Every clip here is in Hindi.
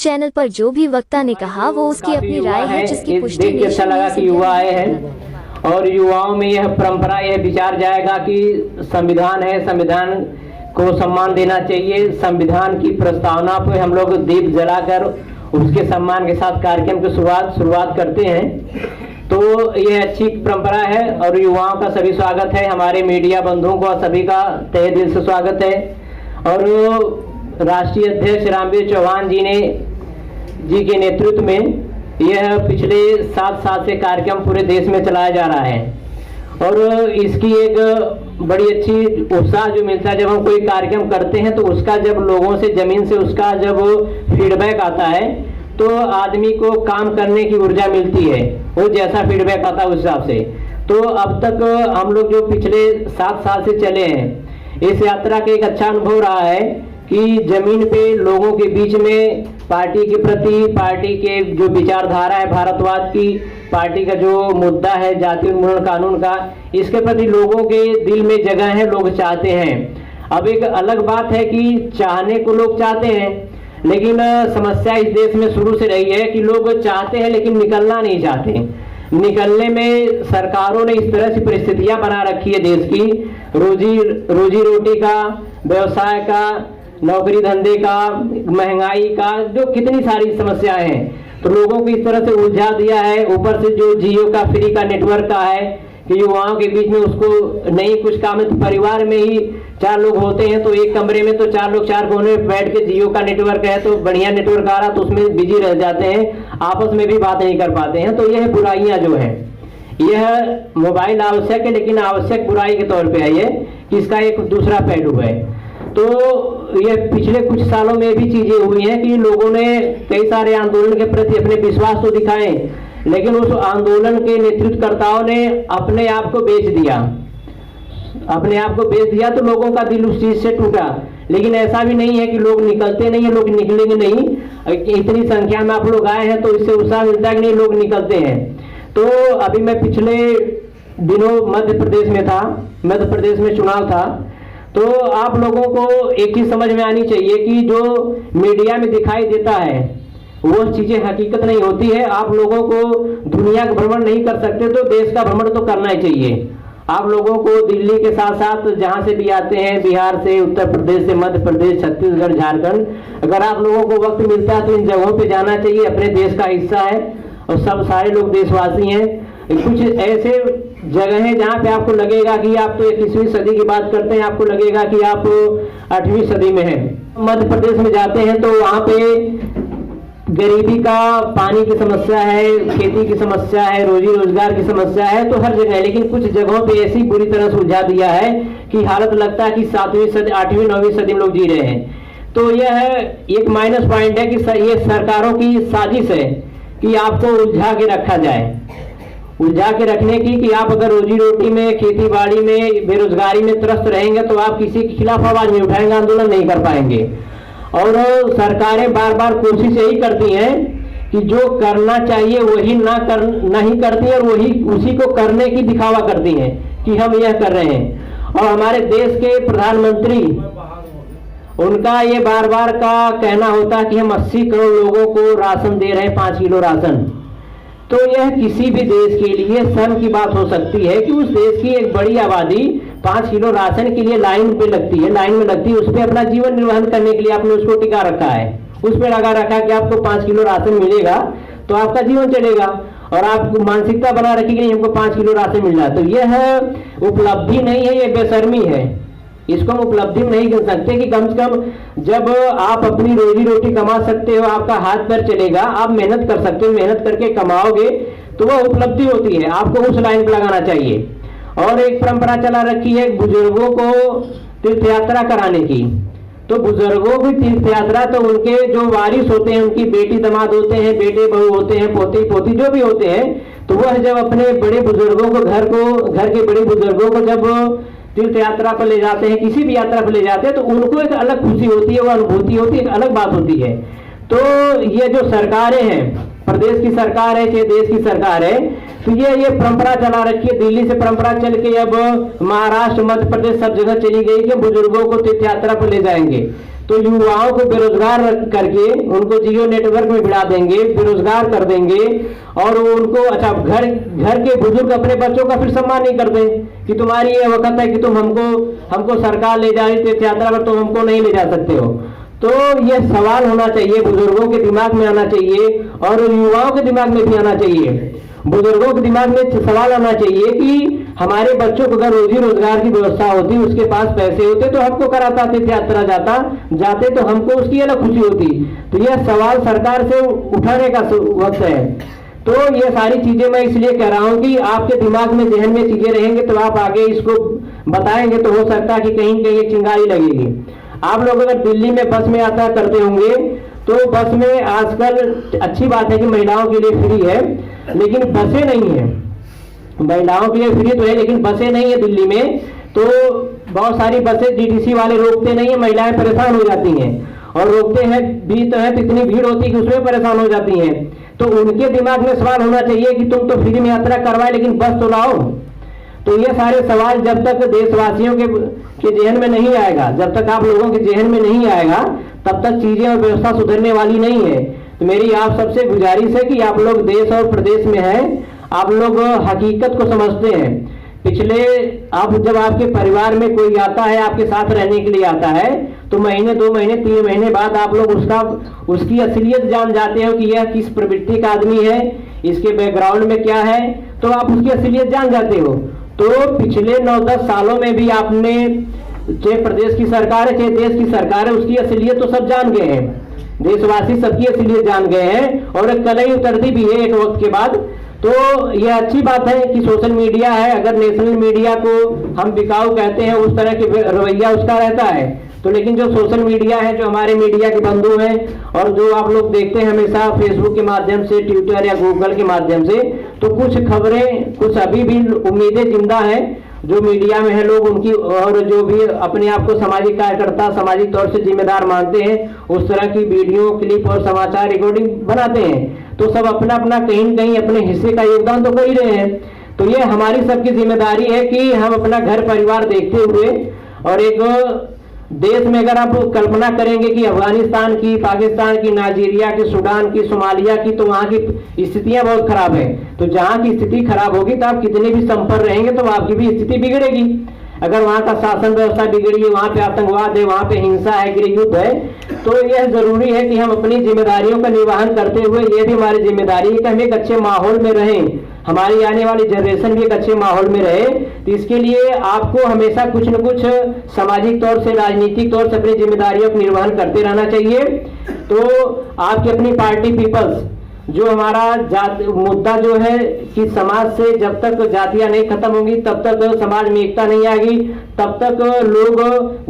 इस चैनल पर जो भी वक्ता ने कहा वो उसकी अपनी राय है, जिसकी पुष्टि देख के अच्छा लगा कि युवा आए हैं और युवाओं में यह परंपरा, यह विचार जाएगा कि संविधान है, संविधान को सम्मान देना चाहिए। संविधान की प्रस्तावना पर हम लोग दीप जलाकर उसके सम्मान के साथ कार्यक्रम की शुरुआत करते हैं। तो यह अच्छी परंपरा है और युवाओं का सभी स्वागत है। हमारे मीडिया बंधुओं को सभी का तहे दिल से स्वागत है। और राष्ट्रीय अध्यक्ष रामवीर चौहान जी के नेतृत्व में यह पिछले 7 साल से कार्यक्रम पूरे देश में चलाया जा रहा है और इसकी एक बड़ी अच्छी उत्साह जो मिलता है जब हम कोई कार्यक्रम करते हैं, तो उसका जब लोगों से जमीन से उसका जब फीडबैक आता है तो आदमी को काम करने की ऊर्जा मिलती है। वो जैसा फीडबैक आता है उस हिसाब से। तो अब तक हम लोग जो पिछले 7 साल से चले हैं, इस यात्रा का एक अच्छा अनुभव रहा है कि जमीन पे लोगों के बीच में पार्टी के प्रति, पार्टी के जो विचारधारा है भारतवाद की, पार्टी का जो मुद्दा है जाति उन्मूलन कानून का, इसके प्रति लोगों के दिल में जगह है, लोग चाहते हैं। अब एक अलग बात है कि चाहने को लोग चाहते हैं, लेकिन समस्या इस देश में शुरू से रही है कि लोग चाहते हैं लेकिन निकलना नहीं चाहते। निकलने में सरकारों ने इस तरह से परिस्थितियां बना रखी है देश की, रोजी रोटी का, व्यवसाय का, नौकरी धंधे का, महंगाई का, जो कितनी सारी समस्याएं हैं, तो लोगों को इस तरह से उलझा दिया है। ऊपर से जो जियो का फ्री का नेटवर्क का है कि युवाओं के बीच में उसको नहीं कुछ काम है, तो परिवार में ही 4 लोग होते हैं तो एक कमरे में तो 4 लोग 4 कोने में बैठ के जियो का नेटवर्क है तो बढ़िया नेटवर्क आ रहा तो उसमें बिजी रह जाते हैं, आपस में भी बात नहीं कर पाते हैं। तो यह बुराइयां जो है, यह मोबाइल आवश्यक है लेकिन आवश्यक बुराई के तौर पे है ये कि इसका एक दूसरा पहलू है। तो ये पिछले कुछ सालों में भी चीजें हुई हैं कि लोगों ने कई सारे आंदोलन के प्रति अपने विश्वास तो दिखाए, लेकिन उस आंदोलन के नेतृत्वकर्ताओं ने अपने आप को बेच दिया तो लोगों का दिल उस चीज से टूटा। लेकिन ऐसा भी नहीं है कि लोग निकलते नहीं है, लोग निकलेंगे नहीं। इतनी संख्या में आप लोग आए हैं तो इससे उत्साह मिलता है कि नहीं, लोग निकलते हैं। तो अभी मैं पिछले दिनों मध्य प्रदेश में था, मध्य प्रदेश में चुनाव था, तो आप लोगों को एक चीज समझ में आनी चाहिए कि जो मीडिया में दिखाई देता है वो चीजें हकीकत नहीं होती है। आप लोगों को दुनिया का भ्रमण नहीं कर सकते तो देश का भ्रमण तो करना ही चाहिए। आप लोगों को दिल्ली के साथ साथ जहां से भी आते हैं, बिहार से, उत्तर प्रदेश से, मध्य प्रदेश, छत्तीसगढ़, झारखंड, अगर आप लोगों को वक्त मिलता है तो इन जगहों पे जाना चाहिए। अपने देश का हिस्सा है और सब सारे लोग देशवासी हैं। कुछ ऐसे जगह है जहाँ पे आपको लगेगा कि आप तो 21वीं सदी की बात करते हैं, आपको लगेगा कि आप 8वीं सदी में हैं। मध्य प्रदेश में जाते हैं तो वहाँ पे गरीबी का, पानी की समस्या है, खेती की समस्या है, रोजी रोजगार की समस्या है, तो हर जगह है। लेकिन कुछ जगहों पे ऐसी बुरी तरह से उलझा दिया है कि हालत लगता है कि 7वीं सदी, 8वीं 9वीं सदी में लोग जी रहे हैं। तो यह एक माइनस पॉइंट है कि ये सरकारों की साजिश है कि आपको उलझा के रखा जाए, उलझा के रखने की कि आप अगर रोजी रोटी में, खेती बाड़ी में, बेरोजगारी में त्रस्त रहेंगे तो आप किसी के खिलाफ आवाज नहीं उठाएंगे, आंदोलन नहीं कर पाएंगे। और सरकारें बार बार कोशिश यही करती हैं कि जो करना चाहिए वही नहीं करती है और वही उसी को करने की दिखावा करती हैं कि हम यह कर रहे हैं। और हमारे देश के प्रधानमंत्री, उनका ये बार बार का कहना होता है कि हम 80 करोड़ लोगों को राशन दे रहे हैं, 5 किलो राशन। तो यह किसी भी देश के लिए शर्म की बात हो सकती है कि उस देश की एक बड़ी आबादी 5 किलो राशन के लिए लाइन में लगती है, उस पर अपना जीवन निर्वहन करने के लिए आपने उसको टिका रखा है, उस पर लगा रखा है कि आपको 5 किलो राशन मिलेगा तो आपका जीवन चलेगा, और आपको मानसिकता बना रखी कि हमको 5 किलो राशन मिल रहा है। तो यह उपलब्धि नहीं है, यह बेशर्मी है। इसको हम उपलब्धि नहीं कर सकते कि कम से कम जब आप अपनी रोजी रोटी कमा सकते हो, आपका हाथ पैर चलेगा, आप मेहनत कर सकते हो, मेहनत करके कमाओगे तो वह उपलब्धि होती है, आपको उस लाइन पर लगाना चाहिए। और एक परंपरा चला रखी है बुजुर्गों को तीर्थ यात्रा कराने की। तो बुजुर्गों की तीर्थ यात्रा तो उनके जो वारिस होते हैं, उनकी बेटी दामाद होते हैं, बेटे बहू होते हैं, पोती पोती जो भी होते हैं, तो वह जब अपने बड़े बुजुर्गों को घर के बड़े बुजुर्गों को जब तीर्थ यात्रा पर ले जाते हैं, किसी भी यात्रा पर ले जाते हैं, तो उनको एक अलग खुशी होती है, वो अनुभूति होती है, एक अलग बात होती है। तो ये जो सरकारें हैं, प्रदेश की सरकार है चाहे देश की सरकार है, तो ये परंपरा चला रखी है। दिल्ली से परंपरा चल के अब महाराष्ट्र, मध्य प्रदेश सब जगह चली गई कि बुजुर्गों को तीर्थ यात्रा पर ले जाएंगे। तो युवाओं को बेरोजगार करके उनको जियो नेटवर्क में भिड़ा देंगे, बेरोजगार कर देंगे और उनको अच्छा घर के बुजुर्ग अपने बच्चों का फिर सम्मान नहीं करते कि तुम्हारी ये वक्त है कि तुम हमको सरकार ले जा रही तीर्थ यात्रा पर, तुम हमको नहीं ले जा सकते हो। तो यह सवाल होना चाहिए, बुजुर्गों के दिमाग में आना चाहिए और युवाओं के दिमाग में भी आना चाहिए। बुजुर्गों के दिमाग में सवाल आना चाहिए कि हमारे बच्चों को अगर रोजी रोजगार की व्यवस्था होती, उसके पास पैसे होते तो हमको कराता तीर्थ यात्रा जाते तो हमको उसकी अलग खुशी होती। तो यह सवाल सरकार से उठाने का वक्त है। तो ये सारी चीजें मैं इसलिए कह रहा हूं कि आपके दिमाग में जहन में चीजें रहेंगे तो आप आगे इसको बताएंगे तो हो सकता है कि कहीं कहीं एक चिंगारी लगेगी। आप लोग अगर दिल्ली में बस में यात्रा करते होंगे तो बस में आजकल अच्छी बात है कि महिलाओं के लिए फ्री है, लेकिन बसें नहीं है। महिलाओं के लिए फ्री तो है लेकिन बसें नहीं है दिल्ली में। तो बहुत सारी बसें डीटीसी वाले रोकते नहीं है, महिलाएं परेशान हो जाती हैं और रोकते हैं भी तो है तो इतनी भीड़ होती है कि उसमें परेशान हो जाती हैं। तो उनके दिमाग में सवाल होना चाहिए कि तुम तो फ्री में यात्रा करवाए लेकिन बस तो लाओ। तो ये सारे सवाल जब तक देशवासियों के जेहन में नहीं आएगा, जब तक आप लोगों के जेहन में नहीं आएगा, तब तक चीजें और व्यवस्था सुधरने वाली नहीं है। तो मेरी आप सबसे गुजारिश है कि आप लोग देश और प्रदेश में हैं, आप लोग हकीकत को समझते हैं। पिछले आप जब आपके परिवार में कोई आता है, आपके साथ रहने के लिए आता है, तो महीने 2 महीने 3 महीने बाद आप लोग उसकी असलियत जान जाते हो कि यह किस प्रवृत्ति का आदमी है, इसके बैकग्राउंड में क्या है, तो आप उसकी असलियत जान जाते हो। तो पिछले 9-10 सालों में भी आपने चाहे प्रदेश की सरकार है चाहे देश की सरकार है, उसकी असलियत तो सब जान गए हैं, देशवासी सबकी असलियत जान गए हैं और कलई उतरती भी है एक वक्त के बाद। तो यह अच्छी बात है कि सोशल मीडिया है, अगर नेशनल मीडिया को हम बिकाऊ कहते हैं उस तरह के रवैया उसका रहता है। तो लेकिन जो सोशल मीडिया है, जो हमारे मीडिया के बंधु हैं और जो आप लोग देखते हैं हमेशा फेसबुक के माध्यम से, ट्विटर या गूगल के माध्यम से, तो कुछ खबरें, कुछ अभी भी उम्मीदें जिंदा हैं जो मीडिया में है लोग उनकी, और जो भी अपने आप को सामाजिक कार्यकर्ता, सामाजिक तौर से जिम्मेदार मानते हैं, उस तरह की वीडियो क्लिप और समाचार रिकॉर्डिंग बनाते हैं। तो सब अपना अपना कहीं न कहीं अपने हिस्से का योगदान तो कर ही रहे हैं। तो ये हमारी सबकी जिम्मेदारी है कि हम अपना घर परिवार देखते हुए, और एक देश में अगर आप कल्पना करेंगे कि अफगानिस्तान की, पाकिस्तान की, नाइजीरिया की, सूडान की, सोमालिया की, तो वहाँ की स्थितियां बहुत खराब है। तो जहाँ की स्थिति खराब होगी तो आप कितने भी संपन्न रहेंगे तो आपकी भी स्थिति बिगड़ेगी। अगर वहाँ का शासन व्यवस्था बिगड़ी है, वहाँ पे आतंकवाद है, वहाँ पे हिंसा है, गृह युद्ध है, तो यह जरूरी है कि हम अपनी जिम्मेदारियों का निर्वहन करते हुए, ये भी हमारी जिम्मेदारी है कि हम एक अच्छे माहौल में रहें, हमारी आने वाली जनरेशन भी एक अच्छे माहौल में रहे। तो इसके लिए आपको हमेशा कुछ न कुछ सामाजिक तौर से, राजनीतिक तौर से अपनी जिम्मेदारियों का निर्वहन करते रहना चाहिए। तो आपकी अपनी पार्टी पीपल्स, जो हमारा मुद्दा जो है कि समाज से जब तक जातियां नहीं खत्म होंगी तब तक समाज में एकता नहीं आएगी, तब तक लोग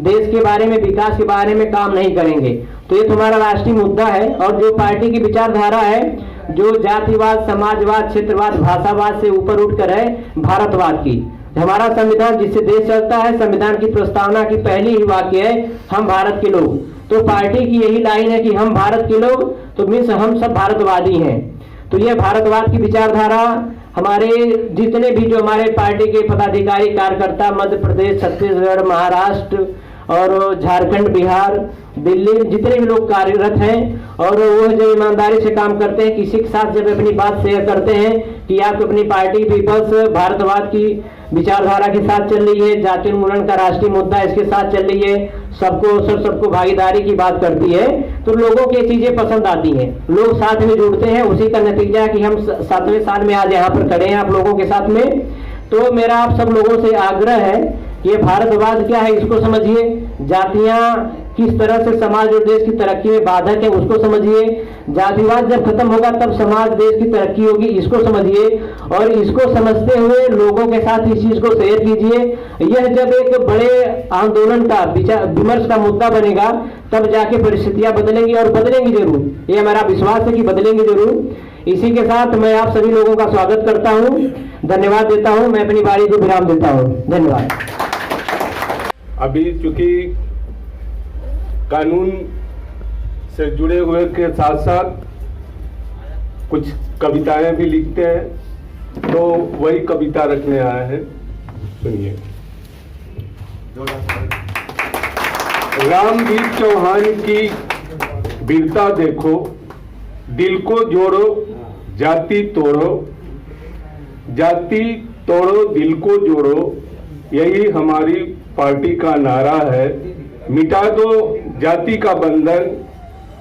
देश के बारे में, विकास के बारे में काम नहीं करेंगे। तो ये तुम्हारा राष्ट्रीय मुद्दा है। और जो पार्टी की विचारधारा है, जो जातिवाद, समाजवाद, क्षेत्रवाद, भाषावाद से ऊपर उठकर है भारतवाद की, हमारा संविधान जिससे देश चलता है, संविधान की प्रस्तावना की पहली ही वाक्य है हम भारत के लोग। तो पार्टी की यही लाइन है कि हम भारत के लोग, तो मीन्स हम सब भारतवादी हैं। तो ये भारतवाद की विचारधारा हमारे जितने भी जो हमारे पार्टी के पदाधिकारी, कार्यकर्ता मध्य प्रदेश, छत्तीसगढ़, महाराष्ट्र और झारखंड, बिहार, दिल्ली, जितने भी लोग कार्यरत हैं, और वो जो ईमानदारी से काम करते हैं, किसी के साथ जब अपनी बात शेयर करते हैं कि आप अपनी पार्टी पीपल्स भारतवाद की विचारधारा के साथ चल रही है, जाति उन्मूलन का राष्ट्रीय मुद्दा इसके साथ चल रही है, सबको भागीदारी की बात करती है, तो लोगों को ये चीजें पसंद आती हैं, लोग साथ में जुड़ते हैं। उसी का नतीजा है कि हम 7वें साल में आज यहाँ पर खड़े हैं आप लोगों के साथ में। तो मेरा आप सब लोगों से आग्रह है, ये भारतवाद क्या है इसको समझिए, जातियां किस तरह से समाज और देश की तरक्की में बाधक है उसको समझिए, जातिवाद जब खत्म होगा तब समाज देश की तरक्की होगी इसको समझिए, और इसको समझते हुए लोगों के साथ इस चीज को शेयर कीजिए। यह जब एक बड़े आंदोलन का, विमर्श का मुद्दा बनेगा तब जाके परिस्थितियां बदलेंगी, और बदलेंगी जरूर, ये हमारा विश्वास है कि बदलेंगी जरूर। इसी के साथ मैं आप सभी लोगों का स्वागत करता हूं, धन्यवाद देता हूं, मैं अपनी बारी को विराम देता हूं, धन्यवाद। अभी चूंकि कानून से जुड़े हुए के साथ साथ कुछ कविताएं भी लिखते हैं, तो वही कविता रखने आए हैं, सुनिए। रामवीर चौहान की वीरता देखो, दिल को जोड़ो जाति तोड़ो, जाति तोड़ो दिल को जोड़ो, यही हमारी पार्टी का नारा है। मिटा दो जाति का बंधन,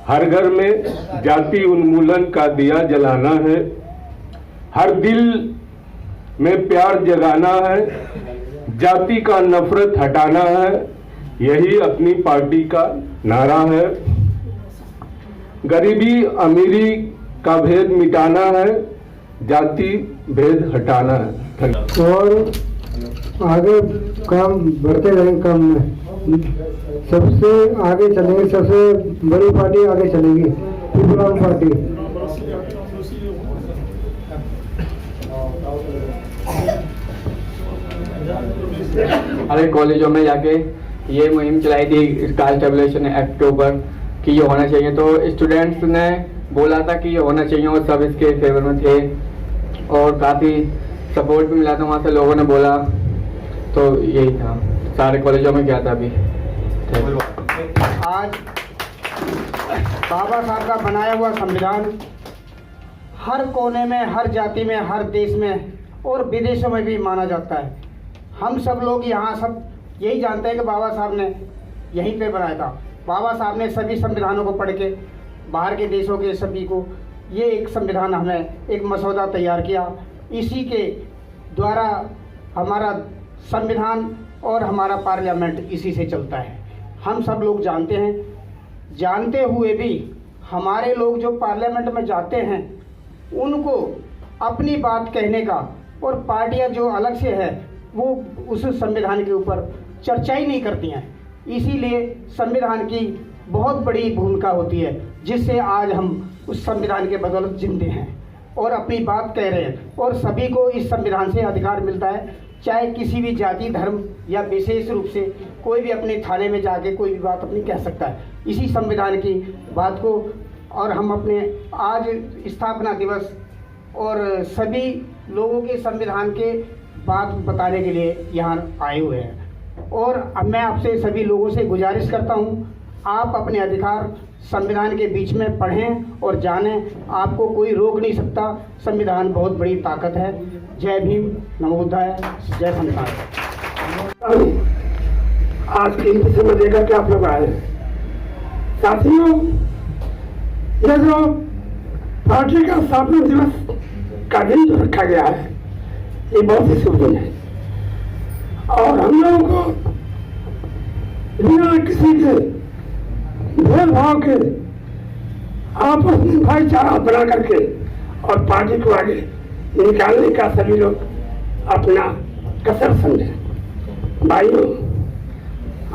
हर घर में जाति उन्मूलन का दिया जलाना है, हर दिल में प्यार जगाना है, जाति का नफरत हटाना है, यही अपनी पार्टी का नारा है। गरीबी अमीरी का भेद मिटाना है, जाति भेद हटाना है। और आगे काम बढ़ते रहेंगे, काम में सबसे आगे चलेंगे, सबसे बड़ी पार्टी आगे चलेगी पीपल्स पार्टी। हमारे कॉलेजों में जाके ये मुहिम चलाई थी कास्ट एबोलिशन एक्ट के ऊपर कि ये होना चाहिए, तो स्टूडेंट्स ने बोला था कि ये होना चाहिए और सब इसके फेवर में थे और काफ़ी सपोर्ट भी मिला था वहाँ से, लोगों ने बोला, तो यही था। सारे कॉलेजों में क्या था अभी। आज बाबा साहब का बनाया हुआ संविधान हर कोने में, हर जाति में, हर देश में और विदेशों में भी माना जाता है। हम सब लोग यहाँ सब यही जानते हैं कि बाबा साहब ने यहीं पे बनाया था। बाबा साहब ने सभी संविधानों को पढ़ के बाहर के देशों के सभी को ये एक संविधान, हमें एक मसौदा तैयार किया। इसी के द्वारा हमारा संविधान और हमारा पार्लियामेंट इसी से चलता है। हम सब लोग जानते हैं, जानते हुए भी हमारे लोग जो पार्लियामेंट में जाते हैं उनको अपनी बात कहने का, और पार्टियां जो अलग से है वो उस संविधान के ऊपर चर्चा ही नहीं करती हैं। इसीलिए संविधान की बहुत बड़ी भूमिका होती है, जिससे आज हम उस संविधान के बदौलत जिंदे हैं और अपनी बात कह रहे हैं, और सभी को इस संविधान से अधिकार मिलता है। चाहे किसी भी जाति, धर्म या विशेष रूप से कोई भी अपने थाने में जाके कोई भी बात अपनी कह सकता है इसी संविधान की बात को। और हम अपने आज स्थापना दिवस और सभी लोगों के संविधान के बात बताने के लिए यहाँ आए हुए हैं। और अब मैं आपसे सभी लोगों से गुजारिश करता हूँ, आप अपने अधिकार संविधान के बीच में पढ़ें और जानें, आपको कोई रोक नहीं सकता। संविधान बहुत बड़ी ताकत है। जय भीम, नमो बुद्धाय, जय संविधान। आज की समय लेकर के आप लोग आए साथियों, ये जो पार्टी का स्थापना दिवस का दिन जो रखा गया है ये बहुत ही शुभ दिन है, और हम लोगों को बिना किसी के भेदभाव के आपस में भाईचारा बना करके और पार्टी को आगे निकालने का सभी लोग अपना कसर समझें। भाइयों,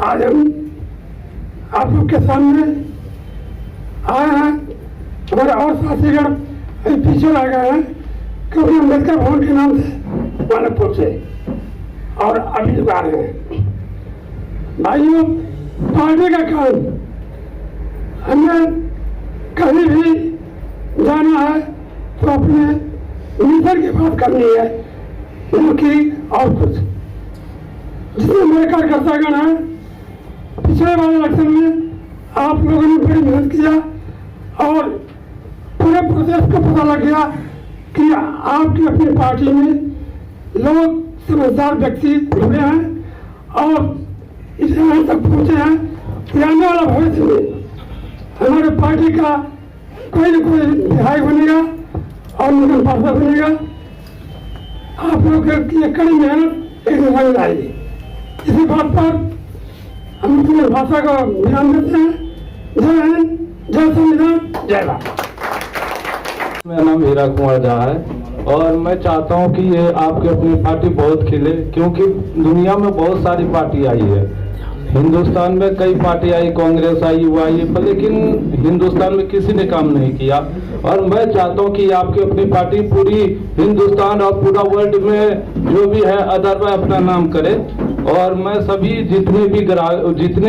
आज हम आप लोग के सामने आए हैं, हमारे और साथीगण पीछे रह गए हैं क्योंकि अम्बेडकर भवन के नाम से वाले पहुंचे और अभी लोग आ रहे हैं। भाइयों, पार्टी का काम हमें कहीं भी जाना है तो अपने लीडर की बात करनी है, उनकी और कुछ। जिसमें मेरे कार्यकर्तागण है, पिछले वाले इलेक्शन में आप लोगों ने बड़ी मेहनत किया और पूरे प्रदेश को पता लग गया कि आपकी अपनी पार्टी में लोग समझदार व्यक्ति जुड़े हैं और इस यहाँ तक पहुँचे हैं कि आने वाला भविष्य में हमारे पार्टी का कोई न कोई विधायक बनेगा और निगम पार्षद बनेगा। आप लोग की ये कड़ी मेहनत एक रंग आएगी। इसी बात पर हम अपनी भाषा का ध्यान देते हैं। जय हिंद, जय संविधान, जय भारत। मेरा नाम हीरा कुमार झा है और मैं चाहता हूं कि ये आपकी अपनी पार्टी बहुत खिले, क्योंकि दुनिया में बहुत सारी पार्टी आई है। हिंदुस्तान में कई पार्टी आई, कांग्रेस आई, युवा आई, पर लेकिन हिंदुस्तान में किसी ने काम नहीं किया। और मैं चाहता हूं कि आपकी अपनी पार्टी पूरी हिंदुस्तान और पूरा वर्ल्ड में जो भी है अदर में अपना नाम करे। और मैं सभी जितने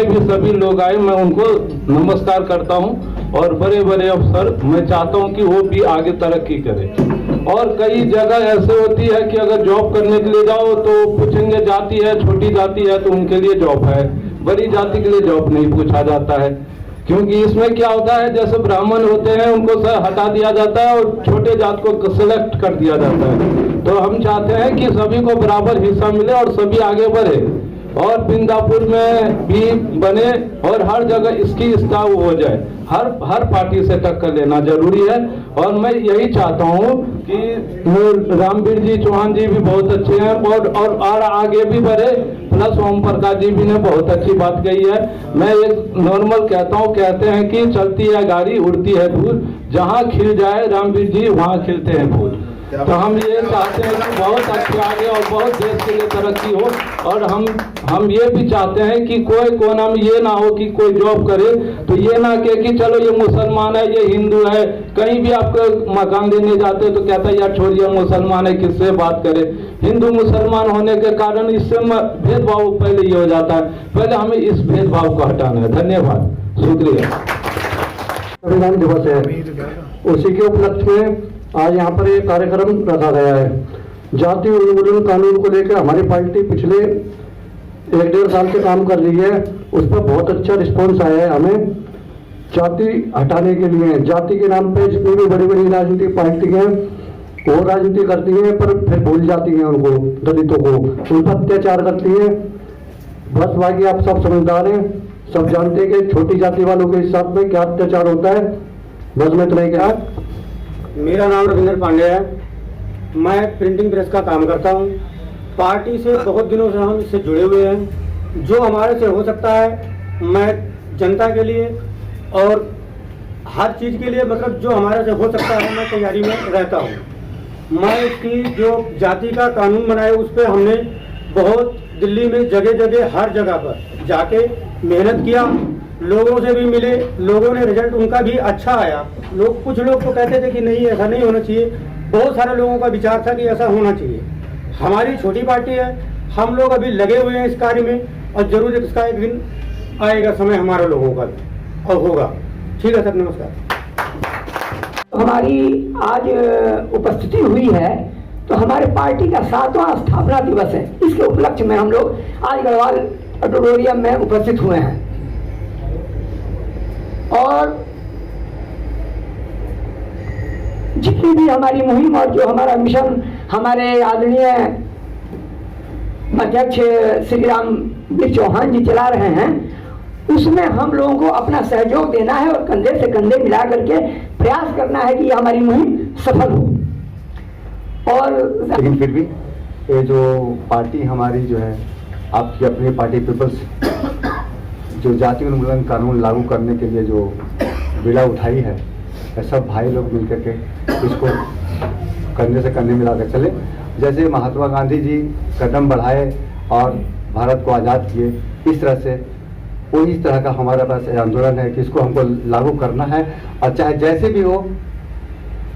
भी सभी लोग आए मैं उनको नमस्कार करता हूं और बड़े बड़े अफसर मैं चाहता हूं कि वो भी आगे तरक्की करें। और कई जगह ऐसे होती है कि अगर जॉब करने के लिए जाओ तो पूछेंगे जाति है, छोटी जाति है तो उनके लिए जॉब है, बड़ी जाति के लिए जॉब नहीं पूछा जाता है। क्योंकि इसमें क्या होता है, जैसे ब्राह्मण होते हैं उनको हटा दिया जाता है और छोटे जात को सेलेक्ट कर दिया जाता है। तो हम चाहते हैं कि सभी को बराबर हिस्सा मिले और सभी आगे बढ़े और बिंदापुर में भी बने और हर जगह इसकी स्थापना हो जाए। हर पार्टी से टक्कर लेना जरूरी है और मैं यही चाहता हूं कि रामवीर जी चौहान जी भी बहुत अच्छे हैं और आगे भी बढ़े। प्लस ओम प्रकाश जी भी ने बहुत अच्छी बात कही है। मैं एक नॉर्मल कहता हूं, कहते हैं कि चलती है गाड़ी उड़ती है धूल, जहां खिल जाए रामवीर जी वहां खिलते हैं फूल। तो हम ये चाहते हैं कि बहुत अच्छे आगे और बहुत देश के लिए तरक्की हो और हम ये भी चाहते हैं कि कोई कोना में ये ना हो कि कोई जॉब करे तो ये ना कहे कि चलो ये मुसलमान है ये हिंदू है। कहीं भी आपको मकान देने जाते तो कहता है यार छोड़िए मुसलमान है किससे बात करे। हिंदू मुसलमान होने के कारण इससे भेदभाव पहले ये हो जाता है। पहले हमें इस भेदभाव को हटाना है। धन्यवाद, शुक्रिया। संविधान दिवस है, उसी के उपलक्ष्य में आज यहाँ पर एक कार्यक्रम रखा गया है। जाति उन्मूलन कानून को लेकर हमारी पार्टी पिछले 1-1.5 साल से काम कर रही है। उस पर बहुत अच्छा रिस्पॉन्स आया है हमें। जाति हटाने के लिए जाति के नाम पे जितनी भी बड़ी बड़ी राजनीतिक पार्टी हैं वो राजनीति करती हैं पर फिर भूल जाती हैं उनको, दलितों को, उन पर अत्याचार करती हैं। बस बाकी आप सब समझदार हैं, सब जानते हैं कि छोटी जाति वालों के हिसाब में क्या अत्याचार होता है। बस मैं इतना ही कहा। मेरा नाम रविंद्र पांडे है, मैं प्रिंटिंग प्रेस का काम करता हूँ। पार्टी से बहुत दिनों से हम इससे जुड़े हुए हैं। जो हमारे से हो सकता है मैं जनता के लिए और हर चीज़ के लिए, मतलब जो हमारे से हो सकता है मैं तैयारी में रहता हूँ। मैं इसकी जो जाति का कानून बनाए उस पर हमने बहुत दिल्ली में जगह जगह हर जगह पर जाके मेहनत किया, लोगों से भी मिले, लोगों ने रिजल्ट उनका भी अच्छा आया। कुछ लोग तो कहते थे कि नहीं ऐसा नहीं होना चाहिए, बहुत सारे लोगों का विचार था कि ऐसा होना चाहिए। हमारी छोटी पार्टी है, हम लोग अभी लगे हुए हैं इस कार्य में और जरूर इसका एक दिन आएगा समय हमारे लोगों का और होगा। ठीक है सर, नमस्कार। हमारी आज उपस्थिति हुई है तो हमारे पार्टी का 7वां स्थापना दिवस है। इसके उपलक्ष्य में हम लोग आज गढ़वाल ऑडिटोरियम में उपस्थित हुए हैं और जितनी भी हमारी मुहिम और जो हमारा मिशन हमारे आदरणीय अध्यक्ष श्री रामवीर चौहान जी चला रहे हैं, उसमें हम लोगों को अपना सहयोग देना है और कंधे से कंधे मिला करके प्रयास करना है कि हमारी मुहिम सफल हो। और लेकिन फिर भी ये जो पार्टी हमारी जो है, आपकी अपनी पार्टी पीपल्स, जो जाति उन्मूलन कानून लागू करने के लिए जो बीड़ा उठाई है, सब भाई लोग मिलकर के इसको कंधे से कंधे मिलाकर चले। जैसे महात्मा गांधी जी कदम बढ़ाए और भारत को आज़ाद किए, इस तरह से कोई इस तरह का हमारे पास आंदोलन है कि इसको हमको लागू करना है और चाहे जैसे भी हो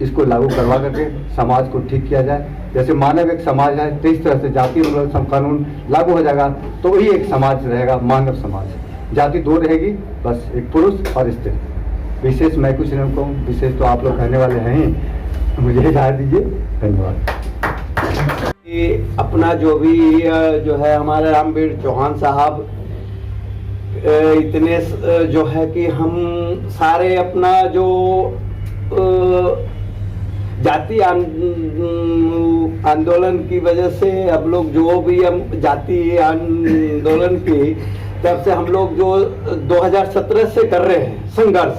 इसको लागू करवा करके समाज को ठीक किया जाए। जैसे मानव एक समाज है, तो इस तरह से जाति उन्मूलन कानून लागू हो जाएगा तो वही एक समाज रहेगा, मानव समाज। जाति 2 रहेगी, बस एक पुरुष और स्त्री। विशेष मैं कुछ नहीं कहूँ, विशेष तो आप लोग कहने वाले हैं ही, मुझे हिदायत दीजिए। धन्यवाद। अपना जो भी जो है हमारे रामवीर चौहान साहब इतने जो है कि हम सारे अपना जो जाति आंदोलन की वजह से अब लोग जो भी हम जाति आंदोलन की तब से हम लोग जो 2017 से कर रहे हैं संघर्ष,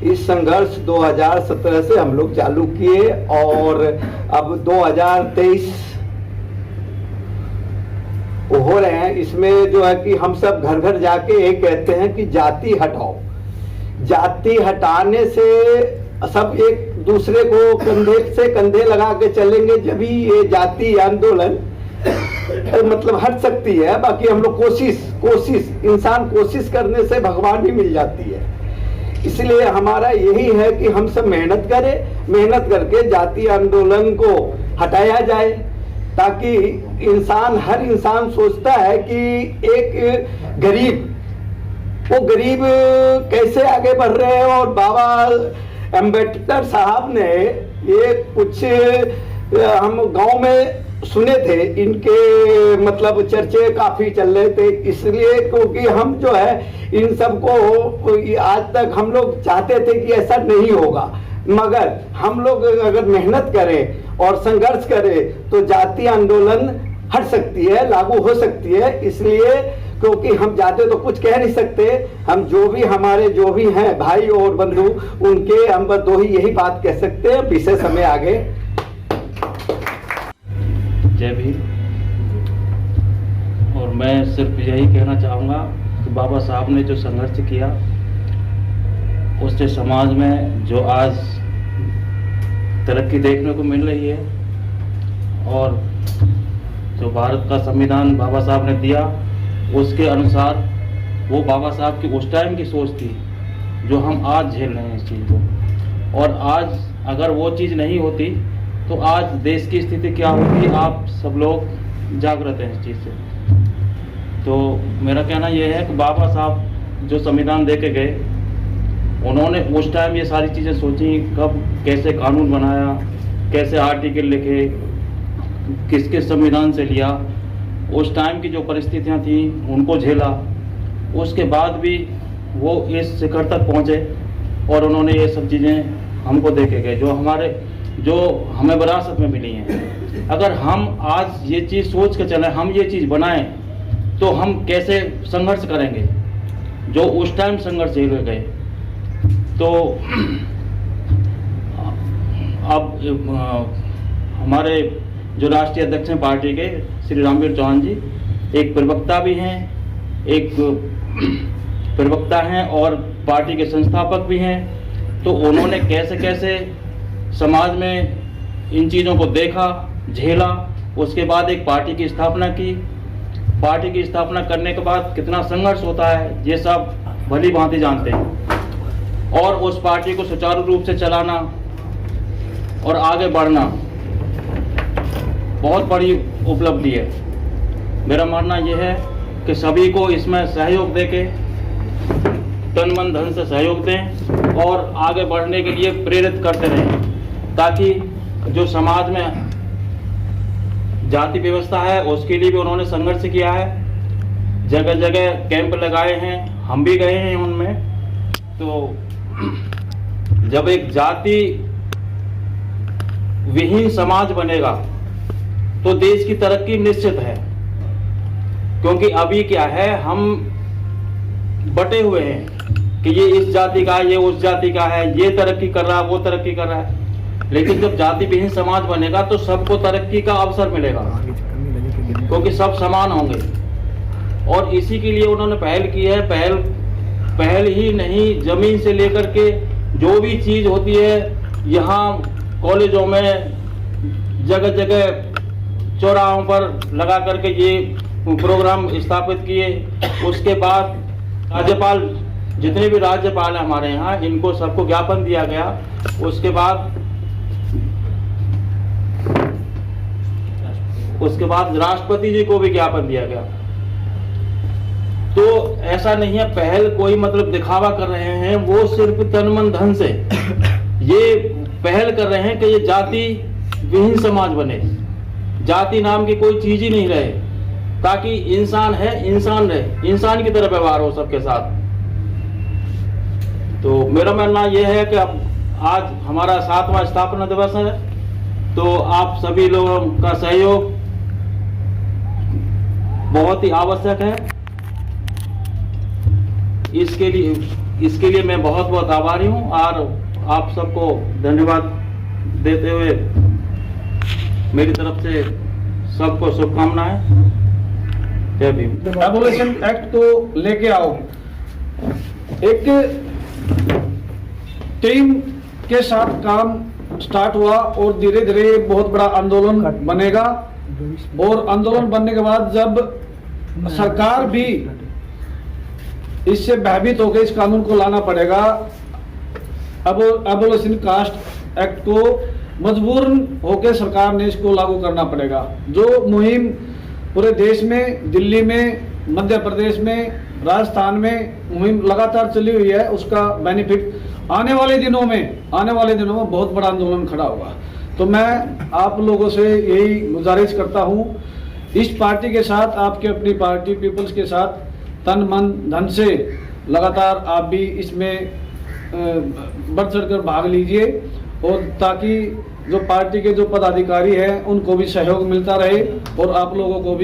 इस संघर्ष 2017 से हम लोग चालू किए और अब 2023 हो रहे हैं। इसमें जो है कि हम सब घर घर जाके ये कहते हैं कि जाति हटाओ। जाति हटाने से सब एक दूसरे को कंधे से कंधे लगा के चलेंगे, जब ही ये जाति आंदोलन मतलब हट सकती है। बाकी हम लोग कोशिश इंसान कोशिश करने से भगवान भी मिल जाती है। इसलिए हमारा यही है कि हम सब मेहनत करें, मेहनत करके जाति आंदोलन को हटाया जाए, ताकि हर इंसान सोचता है कि एक गरीब, वो गरीब कैसे आगे बढ़ रहे हैं। और बाबा अम्बेडकर साहब ने ये कुछ हम गांव में सुने थे, इनके मतलब चर्चे काफी चल रहे थे, इसलिए क्योंकि हम जो है इन सबको आज तक हम लोग चाहते थे कि ऐसा नहीं होगा, मगर हम लोग अगर मेहनत करें और संघर्ष करें तो जातीय आंदोलन हट सकती है, लागू हो सकती है। इसलिए क्योंकि हम जाते तो कुछ कह नहीं सकते, हम जो भी हमारे जो भी हैं भाई और बंधु, उनके हम बस दो ही यही बात कह सकते हैं। विशेष समय आगे जय भीम। और मैं सिर्फ यही कहना चाहूँगा कि बाबा साहब ने जो संघर्ष किया उससे समाज में जो आज तरक्की देखने को मिल रही है और जो भारत का संविधान बाबा साहब ने दिया उसके अनुसार, वो बाबा साहब की उस टाइम की सोच थी जो हम आज झेल रहे हैं इस चीज़ को। और आज अगर वो चीज़ नहीं होती तो आज देश की स्थिति क्या होगी, आप सब लोग जागृत हैं इस चीज़ से। तो मेरा कहना यह है कि बाबा साहब जो संविधान दे के गए, उन्होंने उस टाइम ये सारी चीज़ें सोची, कब कैसे कानून बनाया, कैसे आर्टिकल लिखे, किसके संविधान से लिया, उस टाइम की जो परिस्थितियां थी उनको झेला, उसके बाद भी वो इस शिखर तक पहुँचे और उन्होंने ये सब चीज़ें हमको दे के गए जो हमें विरासत में मिली हैं। अगर हम आज ये चीज़ सोच के चलें, हम ये चीज़ बनाएं, तो हम कैसे संघर्ष करेंगे जो उस टाइम संघर्ष झेले गए। तो अब हमारे जो राष्ट्रीय अध्यक्ष हैं पार्टी के श्री रामवीर चौहान जी, एक प्रवक्ता भी हैं, एक प्रवक्ता हैं और पार्टी के संस्थापक भी हैं। तो उन्होंने कैसे कैसे समाज में इन चीज़ों को देखा, झेला, उसके बाद एक पार्टी की स्थापना की। पार्टी की स्थापना करने के बाद कितना संघर्ष होता है ये सब भली भांति जानते हैं। और उस पार्टी को सुचारू रूप से चलाना और आगे बढ़ना बहुत बड़ी उपलब्धि है। मेरा मानना यह है कि सभी को इसमें सहयोग देके, तन मन धन से सहयोग दें और आगे बढ़ने के लिए प्रेरित करते रहें, ताकि जो समाज में जाति व्यवस्था है उसके लिए भी उन्होंने संघर्ष किया है। जगह जगह कैंप लगाए हैं, हम भी गए हैं उनमें। तो जब एक जाति विहीन समाज बनेगा तो देश की तरक्की निश्चित है, क्योंकि अभी क्या है, हम बटे हुए हैं कि ये इस जाति का है, ये उस जाति का है, ये तरक्की कर रहा है, वो तरक्की कर रहा है। लेकिन जब जाति विहीन समाज बनेगा तो सबको तरक्की का अवसर मिलेगा, क्योंकि सब समान होंगे। और इसी के लिए उन्होंने पहल की है। पहल ही नहीं, जमीन से लेकर के जो भी चीज होती है, यहाँ कॉलेजों में जगह जगह चौराहों पर लगा करके ये प्रोग्राम स्थापित किए। उसके बाद राज्यपाल, जितने भी राज्यपाल हैं हमारे यहाँ, इनको सबको ज्ञापन दिया गया। उसके बाद राष्ट्रपति जी को भी ज्ञापन दिया गया। तो ऐसा नहीं है पहल कोई मतलब दिखावा कर रहे हैं, वो सिर्फ तन मन धन से ये पहल कर रहे हैं कि ये जाति विहीन समाज बने, जाति नाम की कोई चीज ही नहीं रहे, ताकि इंसान है इंसान रहे, इंसान की तरह व्यवहार हो सबके साथ। तो मेरा मानना यह है कि अब आज हमारा 7वां स्थापना दिवस है, तो आप सभी लोगों का सहयोग बहुत ही आवश्यक है। इसके लिए मैं बहुत बहुत आभारी हूँ और आप सबको धन्यवाद देते हुए मेरी तरफ से सबको शुभकामनाएं। जय भीम। एबोलिशन एक्ट को लेके आओ, एक टीम के साथ काम स्टार्ट हुआ और धीरे धीरे बहुत बड़ा आंदोलन बनेगा। और आंदोलन बनने के बाद जब सरकार भी इससे भयभीत होकर इस कानून को लाना पड़ेगा, अब एबोलिशन कास्ट एक्ट को मजबूरन होकर सरकार ने इसको लागू करना पड़ेगा। जो मुहिम पूरे देश में, दिल्ली में, मध्य प्रदेश में, राजस्थान में मुहिम लगातार चली हुई है, उसका बेनिफिट आने वाले दिनों में बहुत बड़ा आंदोलन खड़ा होगा। तो मैं आप लोगों से यही गुजारिश करता हूँ, इस पार्टी के साथ, आपकी अपनी पार्टी पीपल्स के साथ तन मन धन से लगातार आप भी इसमें बढ़ चढ़ कर भाग लीजिए, और ताकि जो पार्टी के जो पदाधिकारी हैं उनको भी सहयोग मिलता रहे और आप लोगों को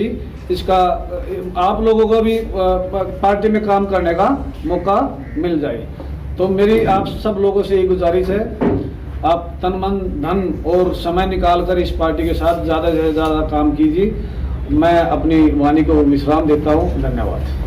भी पार्टी में काम करने का मौका मिल जाए। तो मेरी आप सब लोगों से यही गुजारिश है, आप तन मन धन और समय निकाल कर इस पार्टी के साथ ज़्यादा से ज़्यादा काम कीजिए। मैं अपनी वाणी को विश्राम देता हूँ। धन्यवाद।